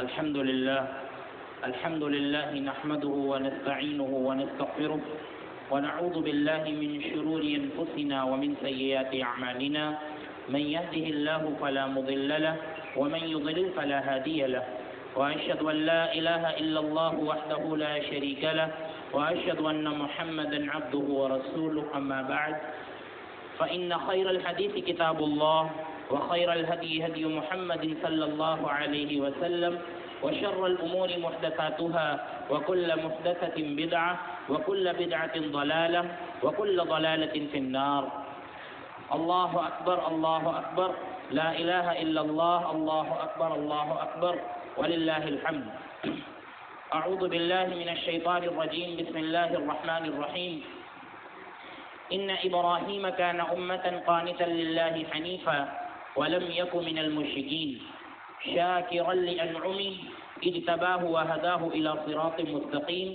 الحمد لله نحمده ونستعينه ونستغفره ونعوذ بالله من شرور أنفسنا ومن سيئات أعمالنا من يهده الله فلا مضل له ومن يضلل فلا هادي له وأشهد أن لا إله إلا الله وحده لا شريك له وأشهد أن محمدا عبده ورسوله أما بعد فإن خير الحديث كتاب الله وخير الهدي هدي محمد صلى الله عليه وسلم وشر الأمور محدثاتها وكل محدثة بدعة وكل بدعة ضلالة وكل ضلالة في النار. الله أكبر الله أكبر لا إله إلا الله الله أكبر ولله الحمد. أعوذ بالله من الشيطان الرجيم. بسم الله الرحمن الرحيم. إن إبراهيم كان أمة قانتا لله حنيفا ولم يك من المشركين شاكرا لأنعمه اجتباه وهداه إلى صراط مستقيم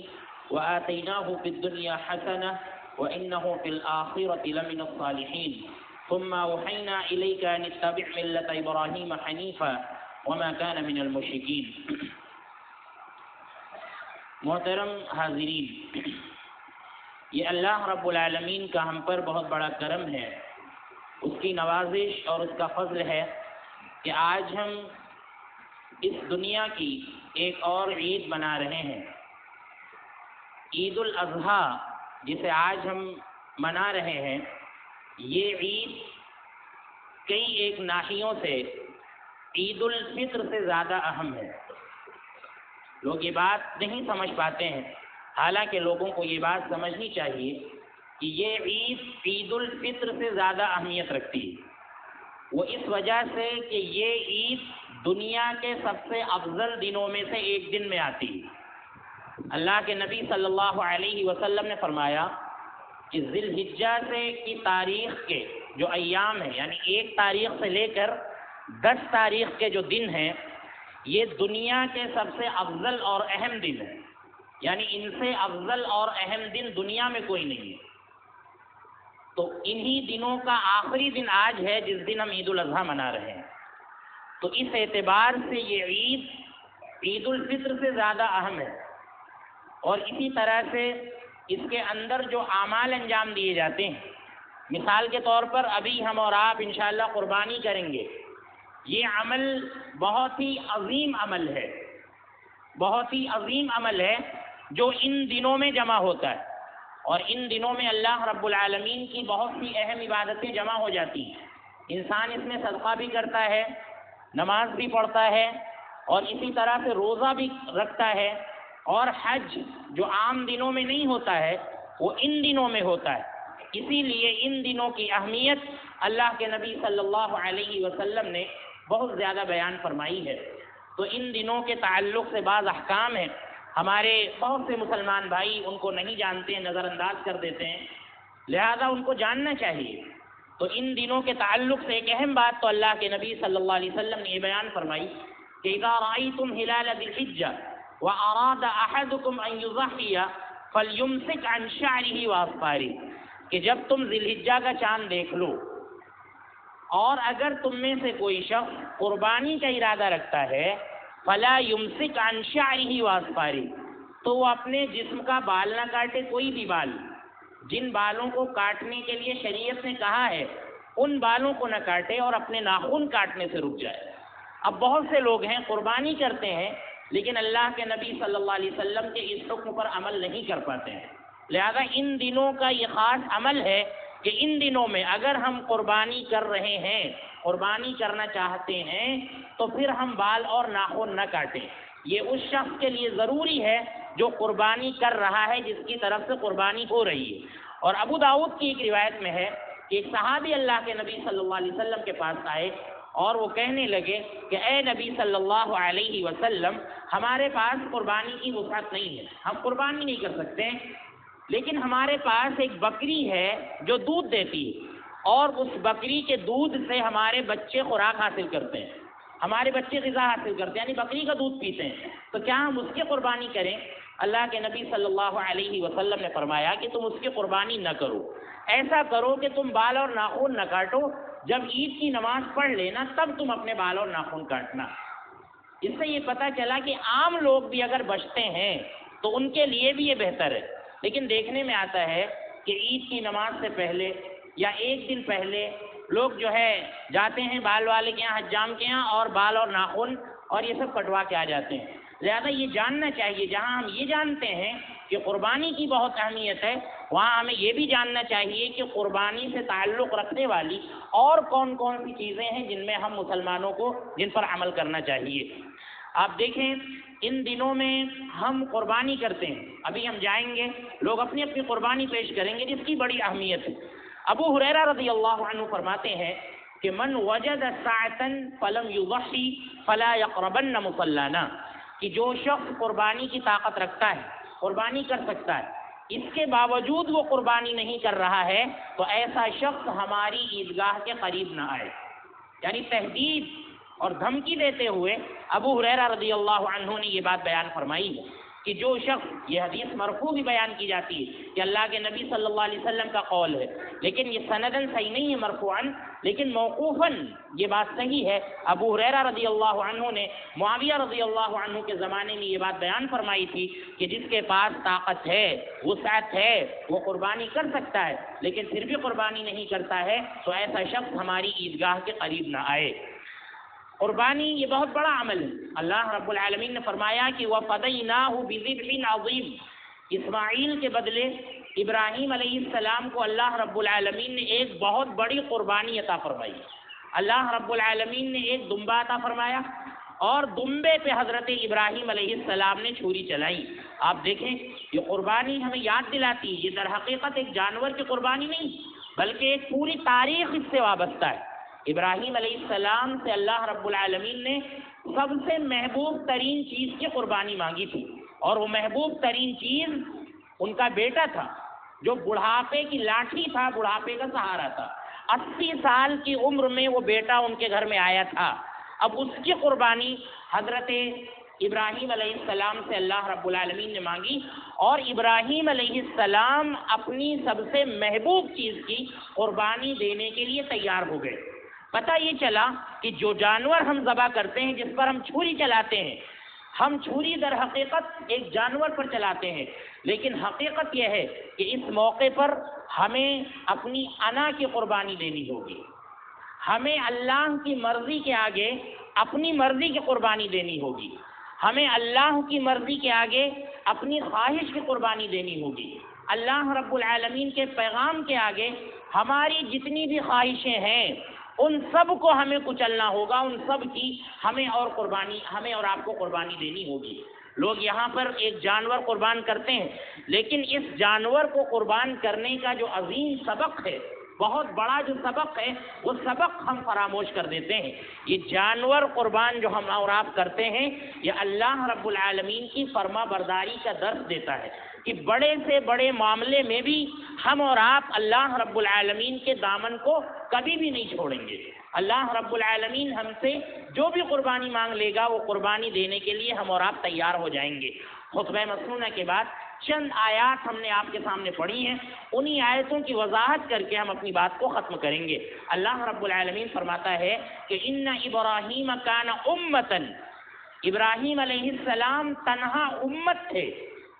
وآتيناه في الدنيا حسنة وإنه في الآخرة لمن الصالحين ثم أوحينا إليك أن اتبع ملة إبراهيم حنيفا وما كان من المشركين. محترم حاضرین، یہ اللہ رب العالمین کا ہم پر بہت بڑا کرم ہے، اس کی نوازش اور اس کا فضل ہے کہ آج ہم اس دنیا کی ایک اور عید منا رہے ہیں. عید الاضحیٰ جسے آج ہم منا رہے ہیں، یہ عید کئی ایک ناحیوں سے عید الفطر سے زیادہ اہم ہے. لوگ یہ بات نہیں سمجھ پاتے ہیں، حالانکہ لوگوں کو یہ بات سمجھنی چاہیے کہ یہ عید عید الفطر سے زیادہ اہمیت رکھتی ہے. وہ اس وجہ سے کہ یہ عید دنیا کے سب سے افضل دنوں میں سے ایک دن میں آتی ہے. اللہ کے نبی صلی اللہ علیہ وسلم نے فرمایا کہ ذی الحجہ سے کی تاریخ کے جو ایام ہیں، یعنی 1 تاریخ سے لے کر 10 تاریخ کے جو دن ہیں، یہ دنیا کے سب سے افضل اور اہم دن ہیں. یعنی ان سے افضل اور اہم دن دنیا میں کوئی نہیں ہے. تو انہی دنوں کا آخری دن آج ہے جس دن ہم عید الاضحیٰ منا رہے ہیں. تو اس اعتبار سے یہ عید عید الفطر سے زیادہ اہم ہے. اور اسی طرح سے اس کے اندر جو اعمال انجام دیے جاتے ہیں، مثال کے طور پر ابھی ہم اور آپ انشاءاللہ قربانی کریں گے. یہ عمل بہت ہی عظیم عمل ہے، بہت ہی عظیم عمل ہے جو ان دنوں میں جمع ہوتا ہے. اور ان دنوں میں اللہ رب العالمین کی بہت سی اہم عبادتیں جمع ہو جاتی ہیں. انسان اس میں صدقہ بھی کرتا ہے، نماز بھی پڑھتا ہے، اور اسی طرح سے روزہ بھی رکھتا ہے. اور حج جو عام دنوں میں نہیں ہوتا ہے وہ ان دنوں میں ہوتا ہے. اسی لیے ان دنوں کی اہمیت اللہ کے نبی صلی اللہ علیہ وسلم نے بہت زیادہ بیان فرمائی ہے. تو ان دنوں کے تعلق سے بعض احکام ہیں، ہمارے بہت سے مسلمان بھائی ان کو نہیں جانتے ہیں، نظر انداز کر دیتے ہیں، لہذا ان کو جاننا چاہیے. تو ان دنوں کے تعلق سے ایک اہم بات تو اللہ کے نبی صلی اللہ علیہ وسلم نے یہ بیان فرمائی کہ اذا رأيتم هلال ذي الحجة وأراد أحدكم أن يضحي فليمسك عن شعره وأظفاره، کہ جب تم ذی الحجہ کا چاند دیکھ لو اور اگر تم میں سے کوئی شخص قربانی کا ارادہ رکھتا ہے فلا یمسک عن شعره واظفاره، تو وہ اپنے جسم کا بال نہ کاٹے، کوئی بھی بال. جن بالوں کو کاٹنے کے لیے شریعت نے کہا ہے ان بالوں کو نہ کاٹے اور اپنے ناخن کاٹنے سے رک جائے. اب بہت سے لوگ ہیں قربانی کرتے ہیں لیکن اللہ کے نبی صلی اللہ علیہ وسلم کے اس حکم پر عمل نہیں کر پاتے ہیں. لہذا ان دنوں کا یہ خاص عمل ہے کہ ان دنوں میں اگر ہم قربانی کر رہے ہیں، قربانی کرنا چاہتے ہیں، تو پھر ہم بال اور ناخن نہ کاٹیں. یہ اس شخص کے لیے ضروری ہے جو قربانی کر رہا ہے، جس کی طرف سے قربانی ہو رہی ہے. اور ابو داؤد کی ایک روایت میں ہے کہ ایک صحابی اللہ کے نبی صلی اللہ علیہ وسلم کے پاس آئے اور وہ کہنے لگے کہ اے نبی صلی اللہ علیہ وسلم، ہمارے پاس قربانی کی وسعت نہیں ہے، ہم قربانی نہیں کر سکتے، لیکن ہمارے پاس ایک بکری ہے جو دودھ دیتی ہے اور اس بکری کے دودھ سے ہمارے بچے خوراک حاصل کرتے ہیں، ہمارے بچے غذا حاصل کرتے ہیں، یعنی بکری کا دودھ پیتے ہیں. تو کیا ہم اس کی قربانی کریں؟ اللہ کے نبی صلی اللہ علیہ وسلم نے فرمایا کہ تم اس کی قربانی نہ کرو، ایسا کرو کہ تم بال اور ناخن نہ کاٹو، جب عید کی نماز پڑھ لینا تب تم اپنے بال اور ناخن کاٹنا. اس سے یہ پتہ چلا کہ عام لوگ بھی اگر بچتے ہیں تو ان کے لیے بھی یہ بہتر ہے۔ لیکن دیکھنے میں آتا ہے کہ عید کی نماز سے پہلے یا ایک دن پہلے لوگ جو ہے جاتے ہیں بال والے کے یہاں، حجام کے یہاں، اور بال اور ناخن اور یہ سب کٹوا کے آ جاتے ہیں۔ لہٰذا یہ جاننا چاہیے، جہاں ہم یہ جانتے ہیں کہ قربانی کی بہت اہمیت ہے، وہاں ہمیں یہ بھی جاننا چاہیے کہ قربانی سے تعلق رکھنے والی اور کون کون سی چیزیں ہیں جن میں ہم مسلمانوں کو جن پر عمل کرنا چاہیے۔ آپ دیکھیں ان دنوں میں ہم قربانی کرتے ہیں، ابھی ہم جائیں گے، لوگ اپنی اپنی قربانی پیش کریں گے جس کی بڑی اہمیت ہے۔ ابو ہریرہ رضی اللہ عنہ فرماتے ہیں کہ من وجد ساعة فلم يضحي فلا يقربن مصلانا، کہ جو شخص قربانی کی طاقت رکھتا ہے، قربانی کر سکتا ہے، اس کے باوجود وہ قربانی نہیں کر رہا ہے تو ایسا شخص ہماری عیدگاہ کے قریب نہ آئے۔ یعنی تہدید اور دھمکی دیتے ہوئے ابو ہریرہ رضی اللہ عنہ نے یہ بات بیان فرمائی ہے کہ جو شخص، یہ حدیث مرفوع بھی بیان کی جاتی ہے کہ اللہ کے نبی صلی اللہ علیہ وسلم کا قول ہے، لیکن یہ سندن صحیح نہیں ہے مرفوعاً، لیکن موقوفاً یہ بات صحیح ہے۔ ابو ہریرہ رضی اللہ عنہ نے معاویہ رضی اللہ عنہ کے زمانے میں یہ بات بیان فرمائی تھی کہ جس کے پاس طاقت ہے، وسعت ہے، وہ قربانی کر سکتا ہے، لیکن پھر بھی قربانی نہیں کرتا ہے تو ایسا شخص ہماری عیدگاہ کے قریب نہ آئے۔ قربانی یہ بہت بڑا عمل ہے۔ اللہ رب العالمین نے فرمایا کہ وَفَدَيْنَاهُ بِذِبْحٍ عَظِيمٍ، اسماعیل کے بدلے ابراہیم علیہ السلام کو اللہ رب العالمین نے ایک بہت بڑی قربانی عطا فرمائی۔ اللہ رب العالمین نے ایک دمبا عطا فرمایا اور دمبے پہ حضرت ابراہیم علیہ السلام نے چھری چلائی۔ آپ دیکھیں یہ قربانی ہمیں یاد دلاتی ہے، یہ در حقیقت ایک جانور کی قربانی نہیں بلکہ ایک پوری تاریخ اس سے وابستہ ہے۔ ابراہیم علیہ السلام سے اللہ رب العالمین نے سب سے محبوب ترین چیز کی قربانی مانگی تھی، اور وہ محبوب ترین چیز ان کا بیٹا تھا جو بڑھاپے کی لاٹھی تھا، بڑھاپے کا سہارا تھا۔ 80 سال کی عمر میں وہ بیٹا ان کے گھر میں آیا تھا۔ اب اس کی قربانی حضرت ابراہیم علیہ السلام سے اللہ رب العالمین نے مانگی، اور ابراہیم علیہ السلام اپنی سب سے محبوب چیز کی قربانی دینے کے لیے تیار ہو گئے۔ پتہ یہ چلا کہ جو جانور ہم ذبح کرتے ہیں، جس پر ہم چھری چلاتے ہیں، ہم چھری در حقیقت ایک جانور پر چلاتے ہیں، لیکن حقیقت یہ ہے کہ اس موقع پر ہمیں اپنی انا کی قربانی دینی ہوگی۔ ہمیں اللہ کی مرضی کے آگے اپنی مرضی کی قربانی دینی ہوگی۔ ہمیں اللہ کی مرضی کے آگے اپنی خواہش کی قربانی دینی ہوگی۔ اللہ رب العالمین کے پیغام کے آگے ہماری جتنی بھی خواہشیں ہیں ان سب کو ہمیں کچلنا ہوگا، ان سب کی ہمیں اور آپ کو قربانی دینی ہوگی۔ لوگ یہاں پر ایک جانور قربان کرتے ہیں، لیکن اس جانور کو قربان کرنے کا جو عظیم سبق ہے، بہت بڑا جو سبق ہے، وہ سبق ہم فراموش کر دیتے ہیں۔ یہ جانور قربان جو ہم اور آپ کرتے ہیں، یہ اللہ رب العالمین کی فرما برداری کا درس دیتا ہے کہ بڑے سے بڑے معاملے میں بھی ہم اور آپ اللہ رب العالمین کے دامن کو کبھی بھی نہیں چھوڑیں گے۔ اللہ رب العالمین ہم سے جو بھی قربانی مانگ لے گا، وہ قربانی دینے کے لیے ہم اور آپ تیار ہو جائیں گے۔ خطبہ مسنونہ کے بعد چند آیات ہم نے آپ کے سامنے پڑھی ہیں، انہی آیتوں کی وضاحت کر کے ہم اپنی بات کو ختم کریں گے۔ اللہ رب العالمین فرماتا ہے کہ ان ابراہیم کان امتن، ابراہیم علیہ السلام تنہا امت تھے۔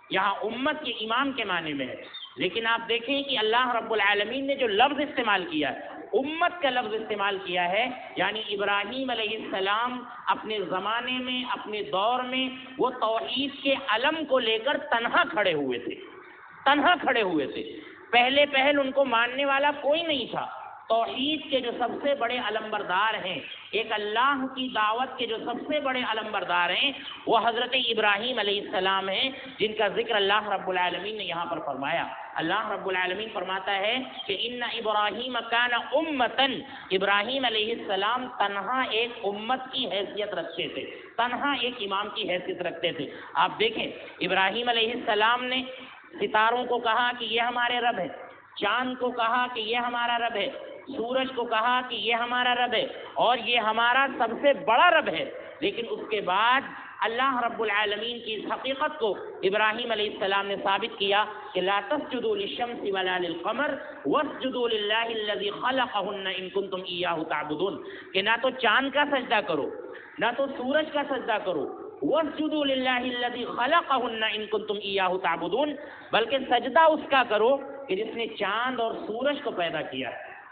یہاں امت کے امام کے معنی میں ہے، لیکن آپ دیکھیں کہ اللہ رب العالمین نے جو لفظ استعمال کیا ہے، امت کا لفظ استعمال کیا ہے، یعنی ابراہیم علیہ السلام اپنے زمانے میں، اپنے دور میں وہ توحید کے علم کو لے کر تنہا کھڑے ہوئے تھے۔ پہل ان کو ماننے والا کوئی نہیں تھا۔ توحید کے جو سب سے بڑے علمبردار ہیں، ایک اللہ کی دعوت کے جو سب سے بڑے علمبردار ہیں، وہ حضرت ابراہیم علیہ السلام ہیں، جن کا ذکر اللہ رب العالمین نے یہاں پر فرمایا۔ اللہ رب العالمین فرماتا ہے کہ ان ابراہیم کان امتن، ابراہیم علیہ السلام تنہا ایک امت کی حیثیت رکھتے تھے، تنہا ایک امام کی حیثیت رکھتے تھے۔ آپ دیکھیں ابراہیم علیہ السلام نے ستاروں کو کہا کہ یہ ہمارے رب ہے، چاند کو کہا کہ یہ ہمارا رب ہے، سورج کو کہا کہ یہ ہمارا رب ہے اور یہ ہمارا سب سے بڑا رب ہے، لیکن اس کے بعد اللہ رب العالمین کی اس حقیقت کو ابراہیم علیہ السلام نے ثابت کیا کہ لا تسجدوا للشمس ولا للقمر واسجدوا للہ الذی خلقہن ان کنتم ایاہ تعبدون، کہ نہ تو چاند کا سجدہ کرو نہ تو سورج کا سجدہ کرو، واسجدوا للہ الذی خلقہن ان کنتم ایاہ تعبدون، بلکہ سجدہ اس کا کرو کہ جس نے چاند اور سورج کو پیدا کیا۔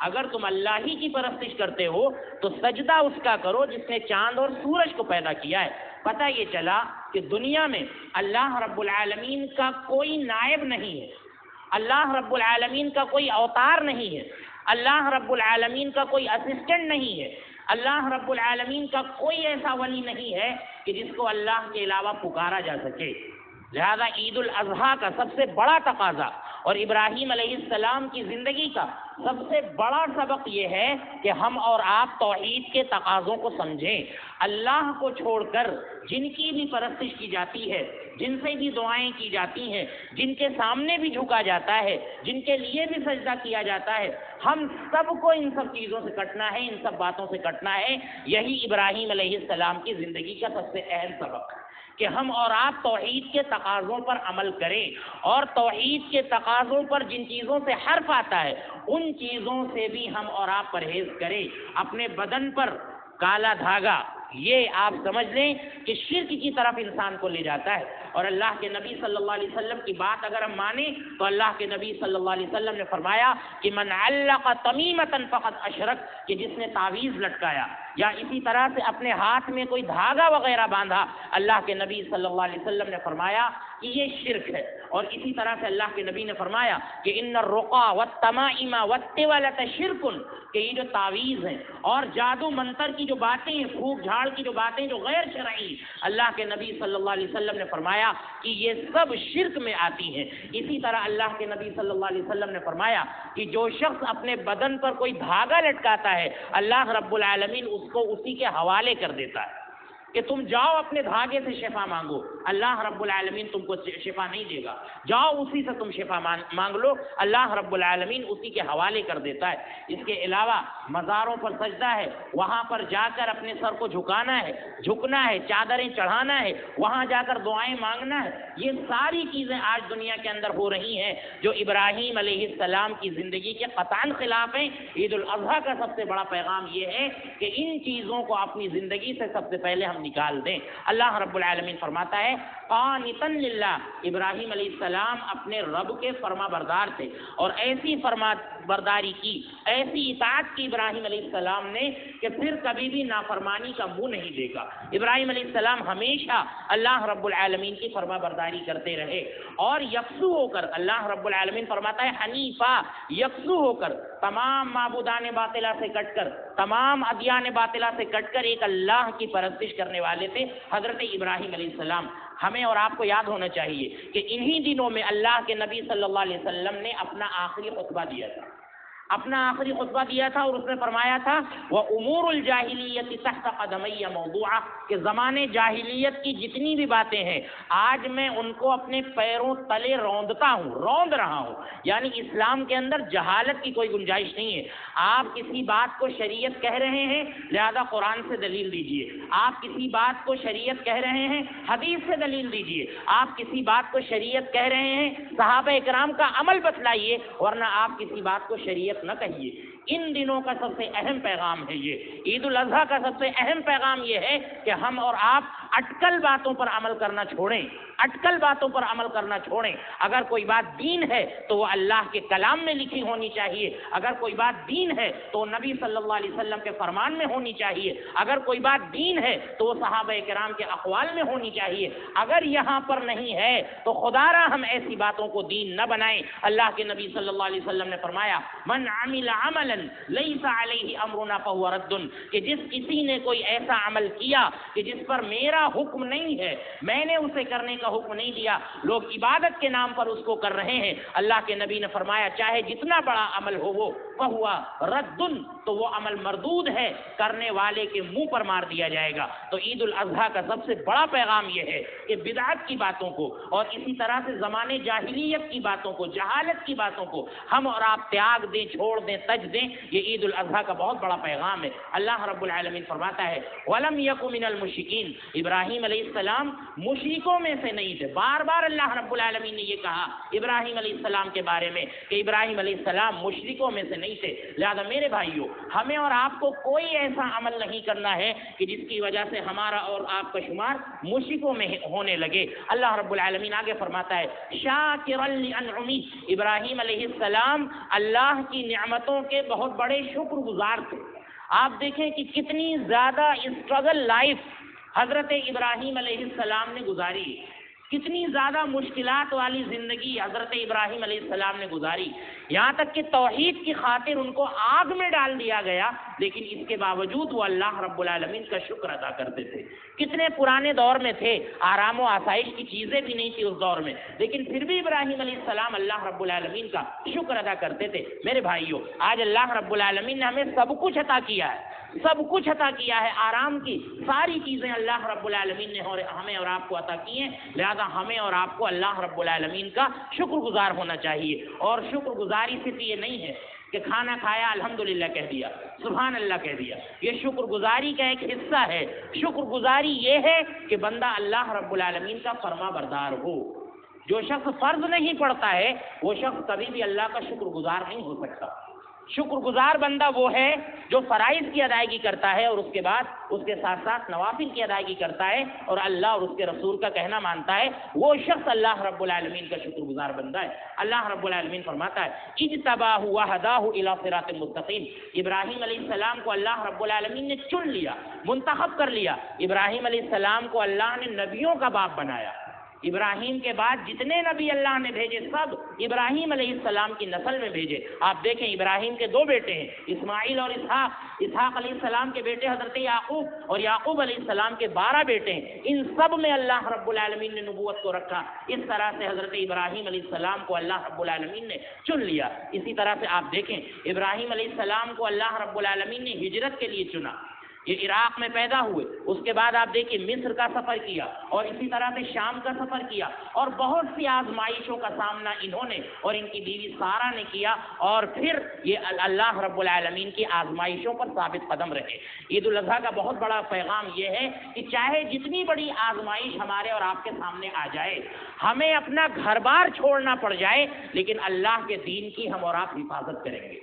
اگر تم اللہ ہی کی پرستش کرتے ہو تو سجدہ اس کا کرو جس نے چاند اور سورج کو پیدا کیا ہے۔ پتہ یہ چلا کہ دنیا میں اللہ رب العالمین کا کوئی نائب نہیں ہے، اللہ رب العالمین کا کوئی اوتار نہیں ہے، اللہ رب العالمین کا کوئی اسسٹنٹ نہیں ہے، اللہ رب العالمین کا کوئی ایسا ولی نہیں ہے کہ جس کو اللہ کے علاوہ پکارا جا سکے۔ لہذا عید الاضحیٰ کا سب سے بڑا تقاضا اور ابراہیم علیہ السلام کی زندگی کا سب سے بڑا سبق یہ ہے کہ ہم اور آپ توحید کے تقاضوں کو سمجھیں۔ اللہ کو چھوڑ کر جن کی بھی پرستش کی جاتی ہے، جن سے بھی دعائیں کی جاتی ہیں، جن کے سامنے بھی جھکا جاتا ہے، جن کے لیے بھی سجدہ کیا جاتا ہے، ہم سب کو ان سب چیزوں سے کٹنا ہے، ان سب باتوں سے کٹنا ہے۔ یہی ابراہیم علیہ السلام کی زندگی کا سب سے اہم سبق ہے کہ ہم اور آپ توحید کے تقاضوں پر عمل کریں، اور توحید کے تقاضوں پر جن چیزوں سے حرف آتا ہے ان چیزوں سے بھی ہم اور آپ پرہیز کریں۔ اپنے بدن پر کالا دھاگا، یہ آپ سمجھ لیں کہ شرک کی طرف انسان کو لے جاتا ہے، اور اللہ کے نبی صلی اللہ علیہ وسلم کی بات اگر ہم مانیں تو اللہ کے نبی صلی اللہ علیہ وسلم نے فرمایا کہ من علق تمیمۃ فقد اشرک، کہ جس نے تعویذ لٹکایا یا اسی طرح سے اپنے ہاتھ میں کوئی دھاگا وغیرہ باندھا، اللہ کے نبی صلی اللہ علیہ وسلم نے فرمایا کہ یہ شرک ہے۔ اور اسی طرح سے اللہ کے نبی نے فرمایا کہ ان الرقا والتمائم والتولۃ شرک، کہ یہ جو تعویذ ہیں اور جادو منتر کی جو باتیں ہیں، پھونک جھاڑ کی جو باتیں جو غیر شرعی، اللہ کے نبی صلی اللہ علیہ وسلم نے فرمایا کہ یہ سب شرک میں آتی ہیں۔ اسی طرح اللہ کے نبی صلی اللہ علیہ وسلم نے فرمایا کہ جو شخص اپنے بدن پر کوئی دھاگا لٹکاتا ہے، اللہ رب العالمین اس کو اسی کے حوالے کر دیتا ہے کہ تم جاؤ اپنے دھاگے سے شفا مانگو، اللہ رب العالمین تم کو شفا نہیں دے گا، جاؤ اسی سے تم شفا مانگ لو، اللہ رب العالمین اسی کے حوالے کر دیتا ہے۔ اس کے علاوہ مزاروں پر سجدہ ہے، وہاں پر جا کر اپنے سر کو جھکانا ہے، جھکنا ہے، چادریں چڑھانا ہے، وہاں جا کر دعائیں مانگنا ہے، یہ ساری چیزیں آج دنیا کے اندر ہو رہی ہیں جو ابراہیم علیہ السلام کی زندگی کے قطعاً خلاف ہیں۔ عید الاضحیٰ کا سب سے بڑا پیغام یہ ہے کہ ان چیزوں کو اپنی زندگی سے سب سے پہلے ہم نکال دیں۔ اللہ رب العالمین فرماتا ہے قانتاً للہ، ابراہیم علیہ السلام اپنے رب کے فرما بردار تھے، اور ایسی فرما برداری کی، ایسی اطاعت کی ابراہیم علیہ السلام نے کہ پھر کبھی بھی نافرمانی کا منہ نہیں دے گا۔ ابراہیم علیہ السلام ہمیشہ اللہ رب العالمین کی فرما برداری کرتے رہے، اور یکسو ہو کر، اللہ رب العالمین فرماتا ہے حنیفہ، یکسو ہو کر، تمام معبودان باطلہ سے کٹ کر، تمام ادیان باطلہ سے کٹ کر ایک اللہ کی پرستش کرنے والے تھے حضرت ابراہیم علیہ السلام۔ ہمیں اور آپ کو یاد ہونا چاہیے کہ انہی دنوں میں اللہ کے نبی صلی اللہ علیہ وسلم نے اپنا آخری خطبہ دیا تھا، اور اس میں فرمایا تھا وَأُمُورُ الْجَاهِلِيَّةِ تَحْتَ قَدَمَيَّ مَوْضُوعَةٌ، کہ زمانے جاہلیت کی جتنی بھی باتیں ہیں آج میں ان کو اپنے پیروں تلے روند رہا ہوں، یعنی اسلام کے اندر جہالت کی کوئی گنجائش نہیں ہے۔ آپ کسی بات کو شریعت کہہ رہے ہیں، لہذا قرآن سے دلیل دیجئے، آپ کسی بات کو شریعت کہہ رہے ہیں، حدیث سے دلیل دیجئے، آپ کسی بات کو شریعت کہہ رہے ہیں، صحابہ اکرام کا عمل بتلائیے، ورنہ آپ کسی بات کو شریعت نہ کہیے۔ ان دنوں کا سب سے اہم پیغام ہے یہ، عید الاضحیٰ کا سب سے اہم پیغام یہ ہے کہ ہم اور آپ اٹکل باتوں پر عمل کرنا چھوڑیں، اٹکل باتوں پر عمل کرنا چھوڑیں۔ اگر کوئی بات دین ہے تو وہ اللہ کے کلام میں لکھی ہونی چاہیے، اگر کوئی بات دین ہے تو نبی صلی اللہ علیہ وسلم کے فرمان میں ہونی چاہیے، اگر کوئی بات دین ہے تو وہ صحابہ کرام کے اقوال میں ہونی چاہیے۔ اگر یہاں پر نہیں ہے تو خدا را ہم ایسی باتوں کو دین نہ بنائیں۔ اللہ کے نبی صلی اللہ علیہ وسلم نے فرمایا من عمل عملا لیس علیہ امرنا فہو رد، کہ جس کسی نے کوئی ایسا عمل کیا کہ جس پر میرا حکم نہیں ہے، میں نے اسے کرنے کا حکم نہیں دیا، لوگ عبادت کے نام پر اس کو کر رہے ہیں، اللہ کے نبی نے فرمایا چاہے جتنا بڑا عمل ہو وہ فہوا ردن، تو وہ عمل مردود ہے، کرنے والے کے منہ پر مار دیا جائے گا۔ تو عید الاضحیٰ کا سب سے بڑا پیغام یہ ہے کہ بدعت کی باتوں کو اور اسی طرح سے زمانے جاہلیت کی باتوں کو، جہالت کی باتوں کو ہم اور آپ تیاگ دیں، چھوڑ دیں، تج دیں۔ یہ عید الاضحیٰ کا بہت بڑا پیغام ہے۔ اللہ رب العالمین فرماتا ہے وَلَمْ يَكُ مِنَ الْمُشْرِكِينَ، ابراہیم علیہ السلام مشرکوں میں سے نہیں تھے۔ بار بار اللہ رب العالمین نے یہ کہا ابراہیم علیہ السلام کے بارے میں کہ ابراہیم علیہ السلام مشرکوں میں سے نہیں تھے۔ لہذا میرے بھائیوں، ہمیں اور آپ کو کوئی ایسا عمل نہیں کرنا ہے کہ جس کی وجہ سے ہمارا اور آپ کا شمار مشرکوں میں ہونے لگے۔ اللہ رب العالمین آگے فرماتا ہے شاکرا لانعمی، ابراہیم علیہ السلام اللہ کی نعمتوں کے بہت بڑے شکر گزار تھے۔ آپ دیکھیں کہ کتنی زیادہ اسٹرگل لائف حضرت ابراہیم علیہ السلام نے گزاری، کتنی زیادہ مشکلات والی زندگی حضرت ابراہیم علیہ السلام نے گزاری، یہاں تک کہ توحید کی خاطر ان کو آگ میں ڈال دیا گیا، لیکن اس کے باوجود وہ اللہ رب العالمین کا شکر ادا کرتے تھے۔ کتنے پرانے دور میں تھے، آرام و آسائش کی چیزیں بھی نہیں تھی اس دور میں، لیکن پھر بھی ابراہیم علیہ السلام اللہ رب العالمین کا شکر ادا کرتے تھے۔ میرے بھائیوں، آج اللہ رب العالمین نے ہمیں سب کچھ عطا کیا ہے، سب کچھ عطا کیا ہے، آرام کی ساری چیزیں اللہ رب العالمین نے ہمیں اور آپ کو عطا کی ہیں۔ لہذا ہمیں اور آپ کو اللہ رب العالمین کا شکر گزار ہونا چاہیے، اور شکر گزاری صرف یہ نہیں ہے کہ کھانا کھایا الحمدللہ کہہ دیا، سبحان اللہ کہہ دیا، یہ شکر گزاری کا ایک حصہ ہے۔ شکر گزاری یہ ہے کہ بندہ اللہ رب العالمین کا فرما بردار ہو۔ جو شخص فرض نہیں پڑتا ہے وہ شخص کبھی بھی اللہ کا شکر گزار نہیں ہو سکتا۔ شکر گزار بندہ وہ ہے جو فرائض کی ادائیگی کرتا ہے اور اس کے بعد اس کے ساتھ ساتھ نوافل کی ادائیگی کرتا ہے اور اللہ اور اس کے رسول کا کہنا مانتا ہے، وہ شخص اللہ رب العالمین کا شکر گزار بندہ ہے۔ اللہ رب العالمین فرماتا ہے اجتباہ وہداہ الی صراط مستقیم، ابراہیم علیہ السلام کو اللہ رب العالمین نے چن لیا، منتخب کر لیا۔ ابراہیم علیہ السلام کو اللہ نے نبیوں کا باپ بنایا۔ ابراہیم کے بعد جتنے نبی اللہ نے بھیجے سب ابراہیم علیہ السلام کی نسل میں بھیجے۔ آپ دیکھیں ابراہیم کے دو بیٹے ہیں، اسماعیل اور اسحاق۔ اسحاق علیہ السلام کے بیٹے حضرت یعقوب اور یعقوب علیہ السلام کے 12 بیٹے ہیں۔ ان سب میں اللہ رب العالمین نے نبوت کو رکھا۔ اس طرح سے حضرت ابراہیم علیہ السلام کو اللہ رب العالمین نے چن لیا۔ اسی طرح سے آپ دیکھیں ابراہیم علیہ السلام کو اللہ رب العالمین نے ہجرت کے لیے چنا، یہ عراق میں پیدا ہوئے، اس کے بعد آپ دیکھیں مصر کا سفر کیا اور اسی طرح سے شام کا سفر کیا، اور بہت سی آزمائشوں کا سامنا انہوں نے اور ان کی بیوی سارہ نے کیا، اور پھر یہ اللہ رب العالمین کی آزمائشوں پر ثابت قدم رہے۔ عید الاضحیٰ کا بہت بڑا پیغام یہ ہے کہ چاہے جتنی بڑی آزمائش ہمارے اور آپ کے سامنے آ جائے، ہمیں اپنا گھر بار چھوڑنا پڑ جائے، لیکن اللہ کے دین کی ہم اور آپ حفاظت کریں گے۔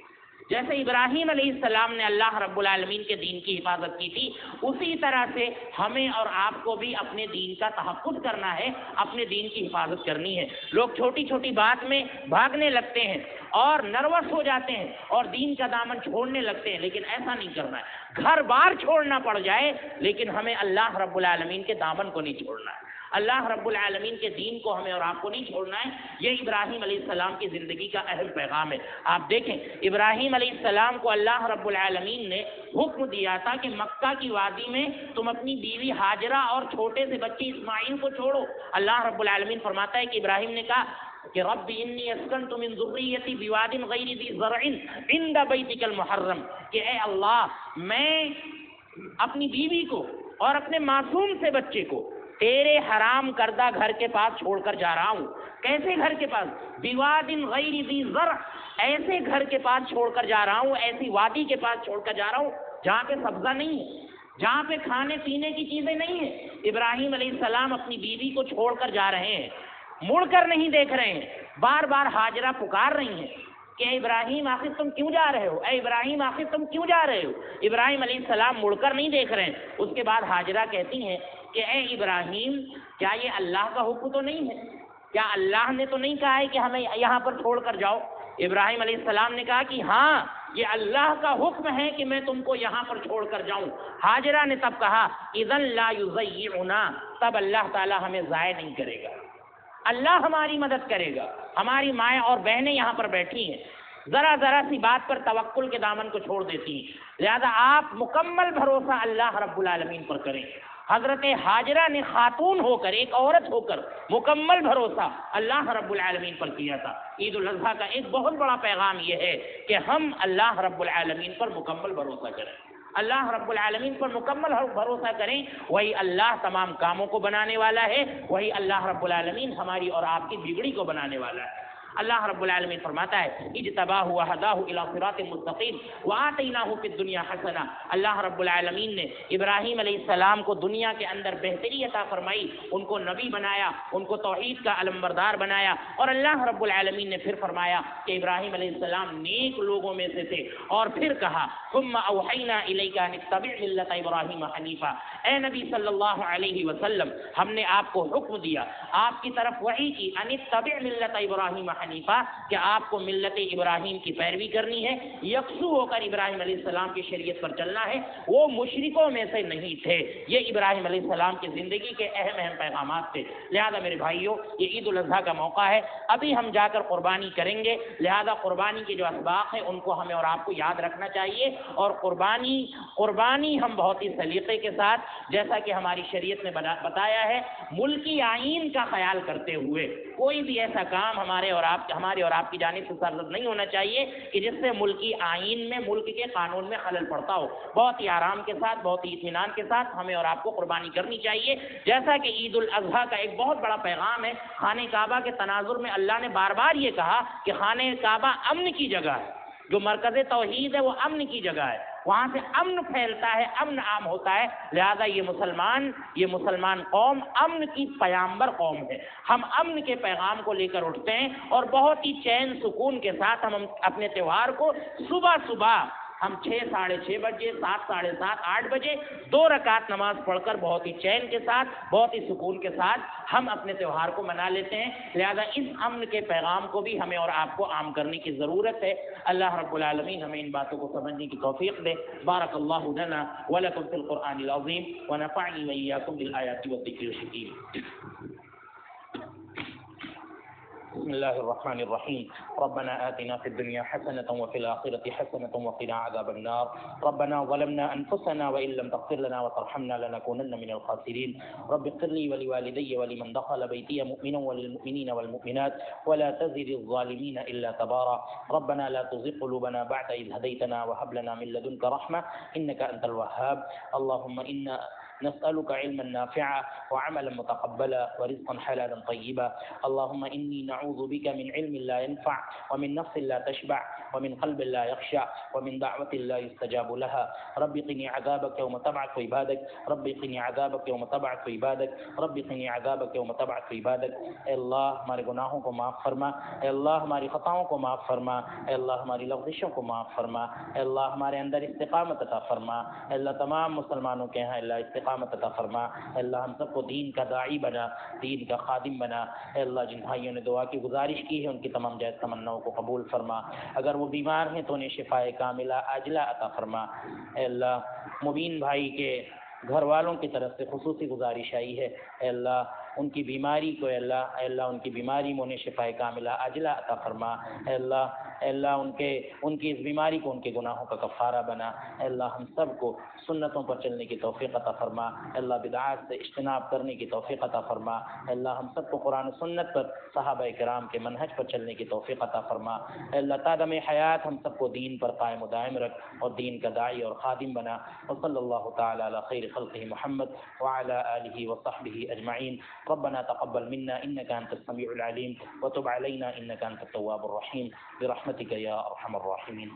جیسے ابراہیم علیہ السلام نے اللہ رب العالمین کے دین کی حفاظت کی تھی، اسی طرح سے ہمیں اور آپ کو بھی اپنے دین کا تحفظ کرنا ہے، اپنے دین کی حفاظت کرنی ہے۔ لوگ چھوٹی چھوٹی بات میں بھاگنے لگتے ہیں اور نروس ہو جاتے ہیں اور دین کا دامن چھوڑنے لگتے ہیں، لیکن ایسا نہیں کرنا ہے۔ گھر بار چھوڑنا پڑ جائے لیکن ہمیں اللہ رب العالمین کے دامن کو نہیں چھوڑنا ہے، اللہ رب العالمین کے دین کو ہمیں اور آپ کو نہیں چھوڑنا ہے۔ یہ ابراہیم علیہ السلام کی زندگی کا اہم پیغام ہے۔ آپ دیکھیں ابراہیم علیہ السلام کو اللہ رب العالمین نے حکم دیا تھا کہ مکہ کی وادی میں تم اپنی بیوی ہاجرہ اور چھوٹے سے بچے اسماعیل کو چھوڑو۔ اللہ رب العالمین فرماتا ہے کہ ابراہیم نے کہا کہ رب انی اسکنت من ذریتی بواد غیر ذی زرع عند بیتک المحرم، کہ اے اللہ میں اپنی بیوی کو اور اپنے معصوم سے بچے کو تیرے حرام کردہ گھر کے پاس چھوڑ کر جا رہا ہوں۔ کیسے گھر کے پاس؟ بواد غیر ذی زرع، ایسے گھر کے پاس چھوڑ کر جا رہا ہوں، ایسی وادی کے پاس چھوڑ کر جا رہا ہوں جہاں پہ سبزہ نہیں ہے، جہاں پہ کھانے پینے کی چیزیں نہیں ہیں۔ ابراہیم علیہ السلام اپنی بیوی کو چھوڑ کر جا رہے ہیں، مڑ کر نہیں دیکھ رہے ہیں، بار بار ہاجرہ پکار رہی ہیں کہ اے ابراہیم آخر تم کیوں جا رہے ہو، اے ابراہیم آخر تم کیوں جا رہے ہو۔ ابراہیم علیہ السلام مڑ کر نہیں دیکھ رہے ہیں۔ اس کے بعد ہاجرہ کہتی ہیں کہ اے ابراہیم کیا یہ اللہ کا حکم تو نہیں ہے؟ کیا اللہ نے تو نہیں کہا ہے کہ ہمیں یہاں پر چھوڑ کر جاؤ؟ ابراہیم علیہ السلام نے کہا کہ ہاں یہ اللہ کا حکم ہے کہ میں تم کو یہاں پر چھوڑ کر جاؤں۔ ہاجرہ نے تب کہا اذن لا یضیعنا، تب اللہ تعالی ہمیں ضائع نہیں کرے گا، اللہ ہماری مدد کرے گا۔ ہماری مائیں اور بہنیں یہاں پر بیٹھی ہیں، ذرا ذرا سی بات پر توکل کے دامن کو چھوڑ دیتی ہیں، لہذا آپ مکمل بھروسہ اللہ رب العالمین پر کریں۔ حضرت ہاجرہ نے خاتون ہو کر، ایک عورت ہو کر مکمل بھروسہ اللہ رب العالمین پر کیا تھا۔ عید الاضحیٰ کا ایک بہت بڑا پیغام یہ ہے کہ ہم اللہ رب العالمین پر مکمل بھروسہ کریں، اللہ رب العالمین پر مکمل بھروسہ کریں۔ وہی اللہ تمام کاموں کو بنانے والا ہے، وہی اللہ رب العالمین ہماری اور آپ کی بگڑی کو بنانے والا ہے۔ اللہ رب العالمین فرماتا ہے اجتباہ وہداہ الی صراط مستقیم وآتیناہ فی الدنیا حسنہ۔ اللہ رب العالمین نے ابراہیم علیہ السلام کو دنیا کے اندر بہتری عطا فرمائی، ان کو نبی بنایا، ان کو توحید کا علمبردار بنایا، اور اللہ رب العالمین نے پھر فرمایا کہ ابراہیم علیہ السلام نیک لوگوں میں سے تھے، اور پھر کہا ثم اوحینا الیک ان اتبع ملت ابراہیم حنیفا۔ اے نبی صلی اللہ علیہ وسلم، ہم نے آپ کو حکم دیا، آپ کی طرف وحی کی، ان اتبع ملت ابراہیم حنیفہ، کہ آپ کو ملت ابراہیم کی پیروی کرنی ہے، یکسو ہو کر ابراہیم علیہ السلام کی شریعت پر چلنا ہے۔ وہ مشرکوں میں سے نہیں تھے، یہ ابراہیم علیہ السلام کی زندگی کے اہم اہم پیغامات تھے۔ لہذا میرے بھائیوں، یہ عید الاضحیٰ کا موقع ہے، ابھی ہم جا کر قربانی کریں گے، لہذا قربانی کے جو اسباق ہیں ان کو ہمیں اور آپ کو یاد رکھنا چاہیے، اور قربانی ہم بہت ہی سلیقے کے ساتھ، جیسا کہ ہماری شریعت نے بتایا ہے، ملکی آئین کا خیال کرتے ہوئے، کوئی بھی ایسا کام ہمارے اور آپ کی جانب سے سرزد نہیں ہونا چاہیے کہ جس سے ملکی آئین میں، ملک کے قانون میں خلل پڑتا ہو۔ بہت ہی آرام کے ساتھ، بہت ہی اطمینان کے ساتھ ہمیں اور آپ کو قربانی کرنی چاہیے، جیسا کہ عید الاضحیٰ کا ایک بہت بڑا پیغام ہے۔ خانہ کعبہ کے تناظر میں اللہ نے بار بار یہ کہا کہ خانہ کعبہ امن کی جگہ ہے، جو مرکز توحید ہے وہ امن کی جگہ ہے، وہاں سے امن پھیلتا ہے، امن عام ہوتا ہے۔ لہذا یہ مسلمان قوم امن کی پیامبر قوم ہے، ہم امن کے پیغام کو لے کر اٹھتے ہیں، اور بہت ہی چین سکون کے ساتھ ہم اپنے تہوار کو صبح ہم 6، ساڑھے 6 بجے، 7، ساڑھے 7، 8 بجے 2 رکعت نماز پڑھ کر بہت ہی چین کے ساتھ، بہت ہی سکون کے ساتھ ہم اپنے تہوار کو منا لیتے ہیں۔ لہذا اس امن کے پیغام کو بھی ہمیں اور آپ کو عام کرنے کی ضرورت ہے۔ اللہ رب العالمین ہمیں ان باتوں کو سمجھنے کی توفیق دے۔ بارک اللہ لنا ولکم فی القرآن العظیم ونفعنی وإیاکم بالآیات والذکر الحکیم۔ بسم الله الرحمن الرحيم ربنا آتنا في الدنيا حسنة وفي الآخرة حسنة وقنا عذاب النار ربنا ظلمنا أنفسنا وإن لم تغفر لنا وترحمنا لنكونن من الخاسرين رب اغفر لي ولوالدي ولمن دخل بيتي مؤمنا وللمؤمنين والمؤمنات ولا تزد الظالمين إلا تبارا ربنا لا تزغ قلوبنا بعد إذ هديتنا وهب لنا من لدنك رحمة إنك أنت الوهاب اللهم إنا نسألك علما نافعا وعملا متقبلا ورزقا حلالا طيبا اللهم إني نعوذ بك من علم لا ينفع ومن نفس لا تشبع ومن قلب لا يخشع ومن دعوة لا يستجاب لها رب قني عذابك يوم تبعث عبادك رب قني عذابك يوم تبعث عبادك رب قني عذابك يوم تبعث عبادك اے اللہ ہمارے گناہوں کو معاف فرما، اے اللہ ہماری خطاؤں کو معاف فرما، اے اللہ ہماری لغزشوں کو معاف فرما، اے اللہ ہمارے اندر استقامت عطا فرما، اے اللہ تمام مسلمانوں کے ہاں اللہ استقامت عطا فرما، اے اللہ ہم سب کو دین کا داعی بنا، دین کا خادم بنا، اے اللہ جن بھائیوں نے دعا کی گزارش کی ہے ان کی تمام جائز تمناؤں کو قبول فرما، اگر وہ بیمار ہیں تو انہیں شفائے کاملہ عاجلہ عطا فرما، اے اللہ مبین بھائی کے گھر والوں کی طرف سے خصوصی گزارش آئی ہے، اے اللہ ان کی بیماری کو اے اللہ ان کی بیماری میں انہیں شفائے کاملہ عاجلہ عطا فرما، اے اللہ ان کی اس بیماری کو ان کے گناہوں کا کفارہ بنا، اے اللہ ہم سب کو سنتوں پر چلنے کی توفیق عطا فرما، اے اللہ بدعات سے اجتناب کرنے کی توفیق عطا فرما، اے اللہ ہم سب کو قرآن و سنت پر صحابہ کرام کے منہج پر چلنے کی توفیق عطا فرما، اے اللہ تا دم حیات ہم سب کو دین پر قائم و دائم رکھ اور دین کا داعی اور خادم بنا، وصلی اللہ تعالی علی خیر خلقہ محمد وعلی آلہ وصحبہ اجمعین ربنا تقبل منا انك انت السميع العليم وتب علينا انك انت التواب الرحيم برحمتك يا ارحم الراحمين